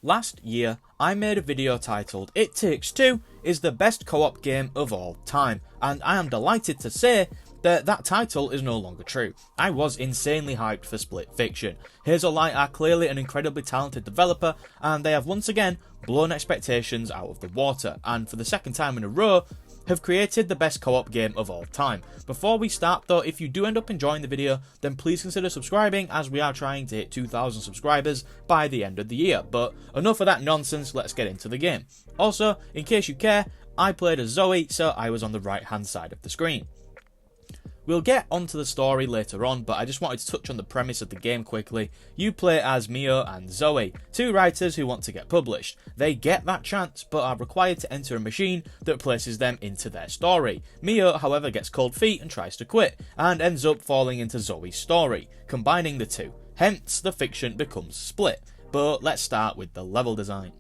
Last year, I made a video titled It Takes Two is the best co-op game of all time, and I am delighted to say that that title is no longer true. I was insanely hyped for Split Fiction. Hazelight are clearly an incredibly talented developer, and they have once again blown expectations out of the water, and for the second time in a row, have created the best co-op game of all time. Before we start though, if you do end up enjoying the video, then please consider subscribing, as we are trying to hit 2,000 subscribers by the end of the year. But enough of that nonsense, let's get into the game. Also, in case you care, I played as Zoe, so I was on the right hand side of the screen. We'll get onto the story later on, but I just wanted to touch on the premise of the game quickly. You play as Mio and Zoe, two writers who want to get published. They get that chance, but are required to enter a machine that places them into their story. Mio, however, gets cold feet and tries to quit, and ends up falling into Zoe's story, combining the two. Hence, the fiction becomes split. But let's start with the level design.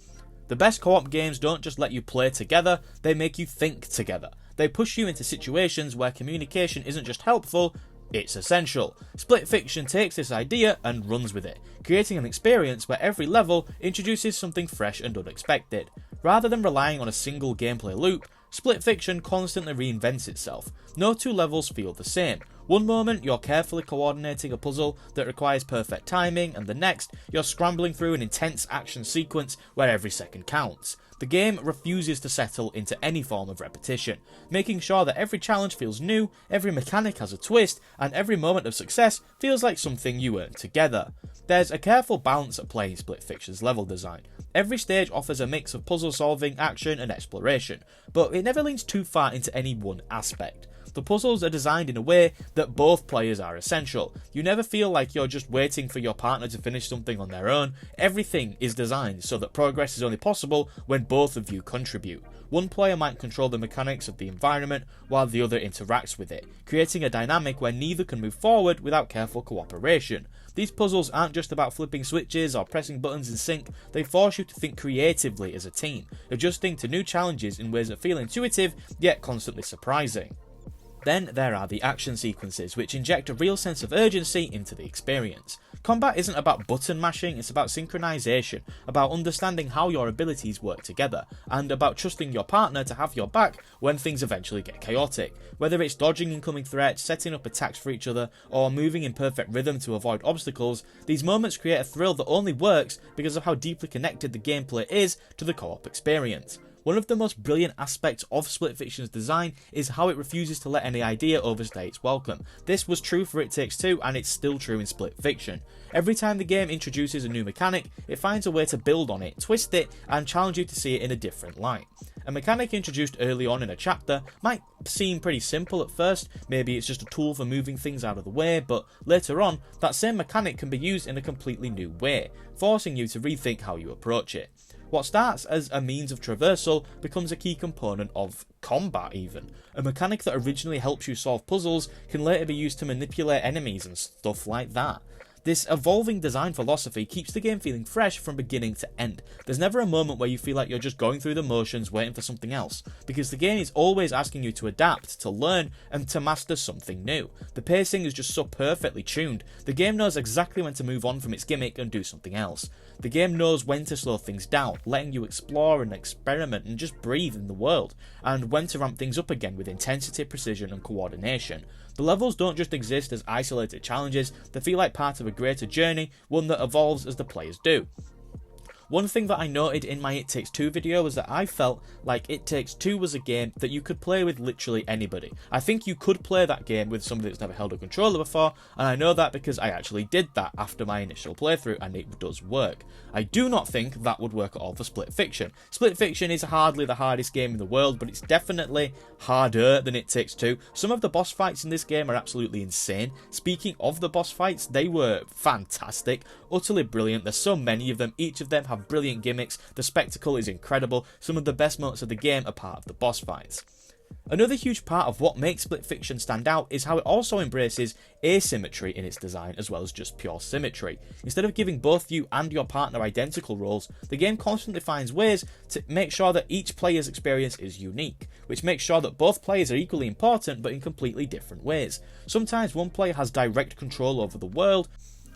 The best co-op games don't just let you play together, they make you think together. They push you into situations where communication isn't just helpful, it's essential. Split Fiction takes this idea and runs with it, creating an experience where every level introduces something fresh and unexpected. Rather than relying on a single gameplay loop, Split Fiction constantly reinvents itself. No two levels feel the same. One moment you're carefully coordinating a puzzle that requires perfect timing, and the next you're scrambling through an intense action sequence where every second counts. The game refuses to settle into any form of repetition, making sure that every challenge feels new, every mechanic has a twist, and every moment of success feels like something you earned together. There's a careful balance at play in Split Fiction's level design. Every stage offers a mix of puzzle solving, action, and exploration, but it never leans too far into any one aspect. The puzzles are designed in a way that both players are essential. You never feel like you're just waiting for your partner to finish something on their own. Everything is designed so that progress is only possible when both of you contribute. One player might control the mechanics of the environment while the other interacts with it, creating a dynamic where neither can move forward without careful cooperation. These puzzles aren't just about flipping switches or pressing buttons in sync, they force you to think creatively as a team, adjusting to new challenges in ways that feel intuitive yet constantly surprising. Then there are the action sequences, which inject a real sense of urgency into the experience. Combat isn't about button mashing, it's about synchronization, about understanding how your abilities work together, and about trusting your partner to have your back when things eventually get chaotic. Whether it's dodging incoming threats, setting up attacks for each other, or moving in perfect rhythm to avoid obstacles, these moments create a thrill that only works because of how deeply connected the gameplay is to the co-op experience. One of the most brilliant aspects of Split Fiction's design is how it refuses to let any idea overstay its welcome. This was true for It Takes Two, and it's still true in Split Fiction. Every time the game introduces a new mechanic, it finds a way to build on it, twist it, and challenge you to see it in a different light. A mechanic introduced early on in a chapter might seem pretty simple at first, maybe it's just a tool for moving things out of the way, but later on, that same mechanic can be used in a completely new way, forcing you to rethink how you approach it. What starts as a means of traversal becomes a key component of combat even. A mechanic that originally helps you solve puzzles can later be used to manipulate enemies and stuff like that. This evolving design philosophy keeps the game feeling fresh from beginning to end. There's never a moment where you feel like you're just going through the motions waiting for something else, because the game is always asking you to adapt, to learn, and to master something new. The pacing is just so perfectly tuned. The game knows exactly when to move on from its gimmick and do something else. The game knows when to slow things down, letting you explore and experiment and just breathe in the world, and when to ramp things up again with intensity, precision, and coordination. The levels don't just exist as isolated challenges, they feel like part of a greater journey, one that evolves as the players do. One thing that I noted in my It Takes Two video was that I felt like It Takes Two was a game that you could play with literally anybody. I think you could play that game with somebody that's never held a controller before, and I know that because I actually did that after my initial playthrough, and it does work. I do not think that would work at all for Split Fiction. Split Fiction is hardly the hardest game in the world, but it's definitely harder than It Takes Two. Some of the boss fights in this game are absolutely insane. Speaking of the boss fights, they were fantastic, utterly brilliant. There's so many of them, each of them have brilliant gimmicks, the spectacle is incredible, some of the best moments of the game are part of the boss fights. Another huge part of what makes Split Fiction stand out is how it also embraces asymmetry in its design as well as just pure symmetry. Instead of giving both you and your partner identical roles, the game constantly finds ways to make sure that each player's experience is unique, which makes sure that both players are equally important but in completely different ways. Sometimes one player has direct control over the world,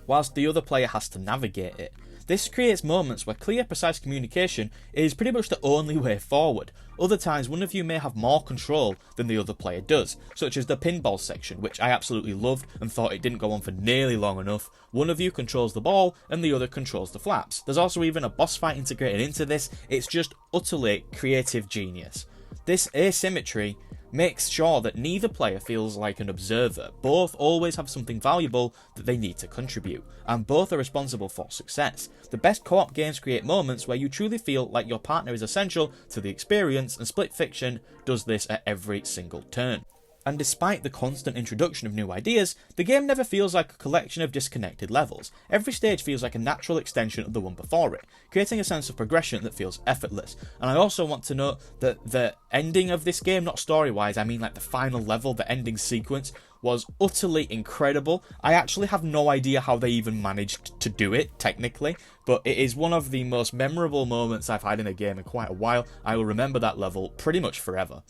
whilst the other player has to navigate it. This creates moments where clear, precise communication is pretty much the only way forward. Other times, one of you may have more control than the other player does, such as the pinball section, which I absolutely loved and thought it didn't go on for nearly long enough. One of you controls the ball and the other controls the flaps. There's also even a boss fight integrated into this. It's just utterly creative genius. This asymmetry makes sure that neither player feels like an observer. Both always have something valuable that they need to contribute, and both are responsible for success. The best co-op games create moments where you truly feel like your partner is essential to the experience, and Split Fiction does this at every single turn. And despite the constant introduction of new ideas, the game never feels like a collection of disconnected levels. Every stage feels like a natural extension of the one before it, creating a sense of progression that feels effortless. And I also want to note that the ending of this game, not story-wise, I mean like the final level, the ending sequence, was utterly incredible. I actually have no idea how they even managed to do it, technically, but it is one of the most memorable moments I've had in a game in quite a while. I will remember that level pretty much forever.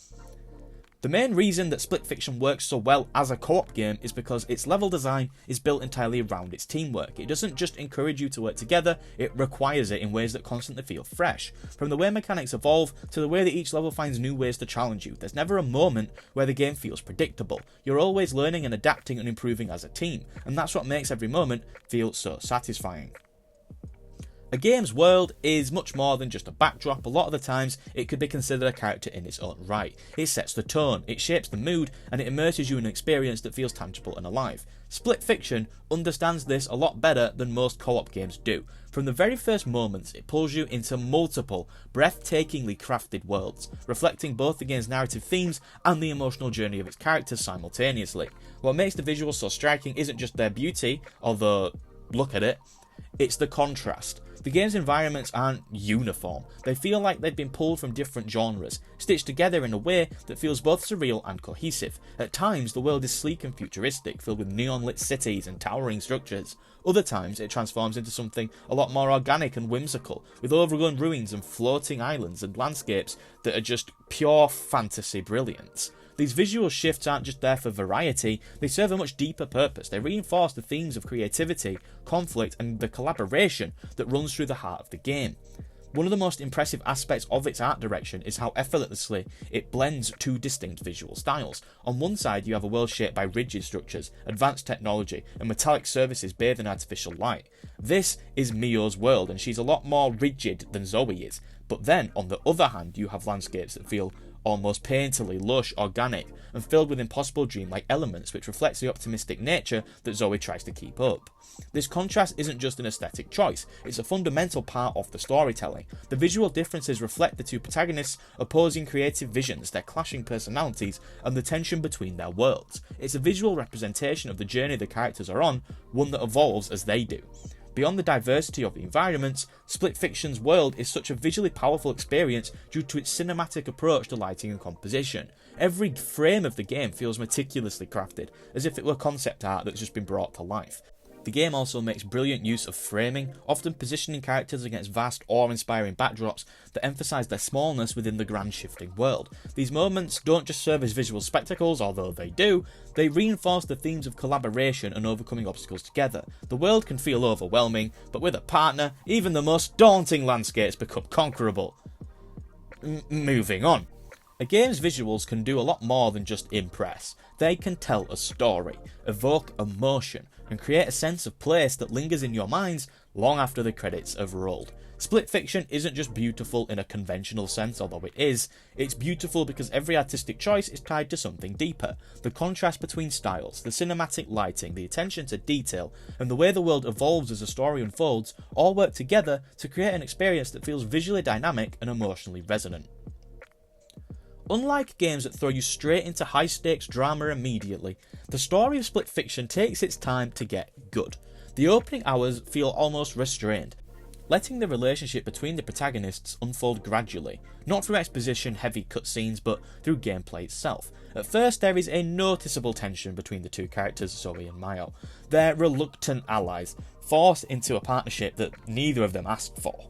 The main reason that Split Fiction works so well as a co-op game is because its level design is built entirely around its teamwork. It doesn't just encourage you to work together, it requires it in ways that constantly feel fresh. From the way mechanics evolve to the way that each level finds new ways to challenge you, there's never a moment where the game feels predictable. You're always learning and adapting and improving as a team, and that's what makes every moment feel so satisfying. A game's world is much more than just a backdrop. A lot of the times it could be considered a character in its own right. It sets the tone, it shapes the mood, and it immerses you in an experience that feels tangible and alive. Split Fiction understands this a lot better than most co-op games do. From the very first moments, it pulls you into multiple, breathtakingly crafted worlds, reflecting both the game's narrative themes and the emotional journey of its characters simultaneously. What makes the visuals so striking isn't just their beauty, although look at it, it's the contrast. The game's environments aren't uniform. They feel like they've been pulled from different genres, stitched together in a way that feels both surreal and cohesive. At times, the world is sleek and futuristic, filled with neon-lit cities and towering structures. Other times, it transforms into something a lot more organic and whimsical, with overgrown ruins and floating islands and landscapes that are just pure fantasy brilliance. These visual shifts aren't just there for variety, they serve a much deeper purpose. They reinforce the themes of creativity, conflict, and the collaboration that runs through the heart of the game. One of the most impressive aspects of its art direction is how effortlessly it blends two distinct visual styles. On one side, you have a world shaped by rigid structures, advanced technology, and metallic surfaces bathed in artificial light. This is Mio's world, and she's a lot more rigid than Zoe is. But then, on the other hand, you have landscapes that feel almost painterly, lush, organic, and filled with impossible dreamlike elements, which reflects the optimistic nature that Zoe tries to keep up. This contrast isn't just an aesthetic choice, it's a fundamental part of the storytelling. The visual differences reflect the two protagonists' opposing creative visions, their clashing personalities, and the tension between their worlds. It's a visual representation of the journey the characters are on, one that evolves as they do. Beyond the diversity of the environments, Split Fiction's world is such a visually powerful experience due to its cinematic approach to lighting and composition. Every frame of the game feels meticulously crafted, as if it were concept art that's just been brought to life. The game also makes brilliant use of framing, often positioning characters against vast, awe-inspiring backdrops that emphasise their smallness within the grand shifting world. These moments don't just serve as visual spectacles, although they do, they reinforce the themes of collaboration and overcoming obstacles together. The world can feel overwhelming, but with a partner, even the most daunting landscapes become conquerable. Moving on. A game's visuals can do a lot more than just impress. They can tell a story, evoke emotion, and create a sense of place that lingers in your minds long after the credits have rolled. Split Fiction isn't just beautiful in a conventional sense, although it is. It's beautiful because every artistic choice is tied to something deeper. The contrast between styles, the cinematic lighting, the attention to detail, and the way the world evolves as the story unfolds all work together to create an experience that feels visually dynamic and emotionally resonant. Unlike games that throw you straight into high-stakes drama immediately, the story of Split Fiction takes its time to get good. The opening hours feel almost restrained, letting the relationship between the protagonists unfold gradually, not through exposition-heavy cutscenes, but through gameplay itself. At first, there is a noticeable tension between the two characters, Zoe and Mio. They're reluctant allies, forced into a partnership that neither of them asked for.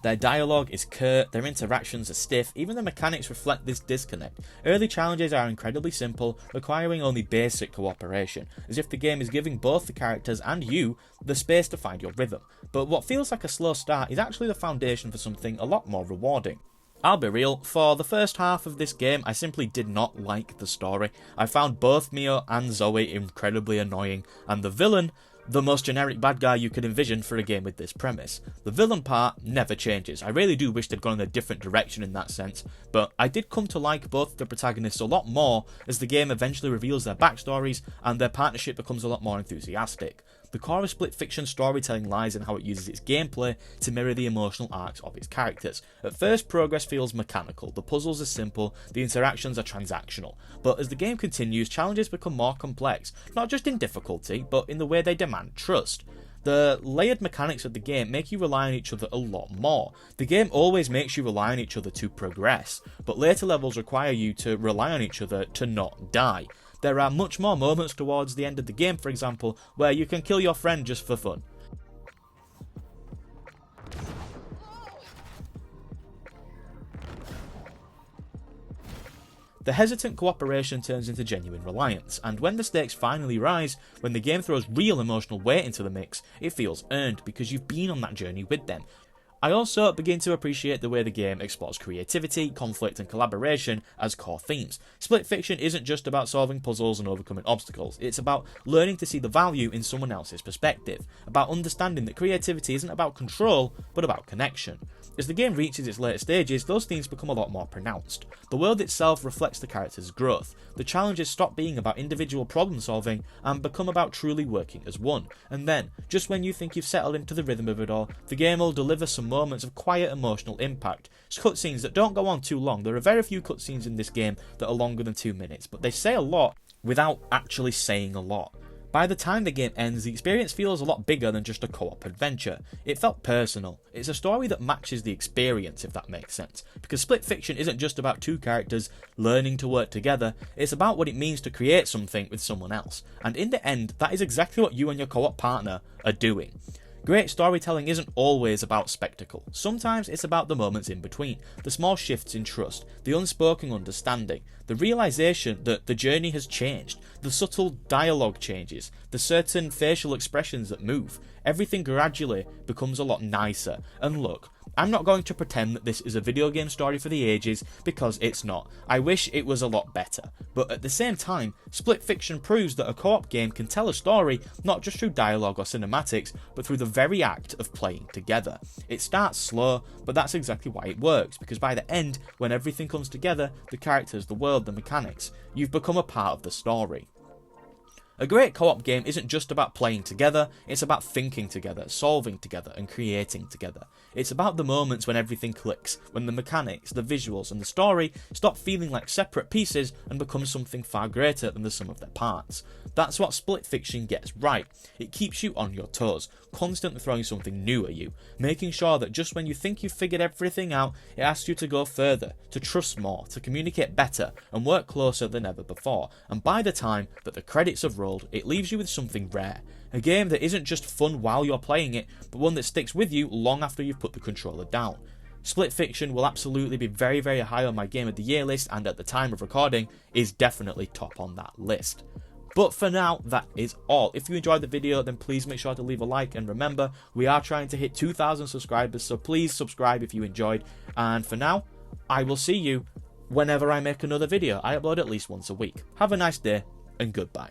Their dialogue is curt, their interactions are stiff, even the mechanics reflect this disconnect. Early challenges are incredibly simple, requiring only basic cooperation, as if the game is giving both the characters and you the space to find your rhythm. But what feels like a slow start is actually the foundation for something a lot more rewarding. I'll be real, for the first half of this game I simply did not like the story. I found both Mio and Zoe incredibly annoying, and the villain, the most generic bad guy you could envision for a game with this premise. The villain part never changes. I really do wish they'd gone in a different direction in that sense, but I did come to like both the protagonists a lot more as the game eventually reveals their backstories and their partnership becomes a lot more enthusiastic. The core of Split Fiction storytelling lies in how it uses its gameplay to mirror the emotional arcs of its characters. At first, progress feels mechanical, the puzzles are simple, the interactions are transactional, but as the game continues, challenges become more complex, not just in difficulty, but in the way they demand trust. The layered mechanics of the game make you rely on each other a lot more. The game always makes you rely on each other to progress, but later levels require you to rely on each other to not die. There are much more moments towards the end of the game, for example, where you can kill your friend just for fun. The hesitant cooperation turns into genuine reliance, and when the stakes finally rise, when the game throws real emotional weight into the mix, it feels earned because you've been on that journey with them. I also begin to appreciate the way the game explores creativity, conflict and collaboration as core themes. Split Fiction isn't just about solving puzzles and overcoming obstacles, it's about learning to see the value in someone else's perspective, about understanding that creativity isn't about control, but about connection. As the game reaches its later stages, those themes become a lot more pronounced. The world itself reflects the character's growth. The challenges stop being about individual problem solving and become about truly working as one. And then, just when you think you've settled into the rhythm of it all, the game will deliver some moments of quiet emotional impact. Cutscenes that don't go on too long. There are very few cutscenes in this game that are longer than 2 minutes, but they say a lot without actually saying a lot. By the time the game ends, the experience feels a lot bigger than just a co-op adventure. It felt personal. It's a story that matches the experience, if that makes sense. Because Split Fiction isn't just about two characters learning to work together, it's about what it means to create something with someone else. And in the end, that is exactly what you and your co-op partner are doing. Great storytelling isn't always about spectacle. Sometimes it's about the moments in between, the small shifts in trust, the unspoken understanding, the realization that the journey has changed, the subtle dialogue changes, the certain facial expressions that move. Everything gradually becomes a lot nicer. And look, I'm not going to pretend that this is a video game story for the ages, because it's not. I wish it was a lot better. But at the same time, Split Fiction proves that a co-op game can tell a story not just through dialogue or cinematics, but through the very act of playing together. It starts slow, but that's exactly why it works, because by the end, when everything comes together, the characters, the world, the mechanics, you've become a part of the story. A great co-op game isn't just about playing together, it's about thinking together, solving together, and creating together. It's about the moments when everything clicks, when the mechanics, the visuals, and the story stop feeling like separate pieces and become something far greater than the sum of their parts. That's what Split Fiction gets right. It keeps you on your toes, constantly throwing something new at you, making sure that just when you think you've figured everything out, it asks you to go further, to trust more, to communicate better, and work closer than ever before. And by the time that the credits have rolled, it leaves you with something rare. A game that isn't just fun while you're playing it, but one that sticks with you long after you've put the controller down. Split Fiction will absolutely be very, very high on my Game of the Year list, and at the time of recording, is definitely top on that list. But for now, that is all. If you enjoyed the video, then please make sure to leave a like, and remember, we are trying to hit 2,000 subscribers, so please subscribe if you enjoyed. And for now, I will see you whenever I make another video. I upload at least once a week. Have a nice day, and goodbye.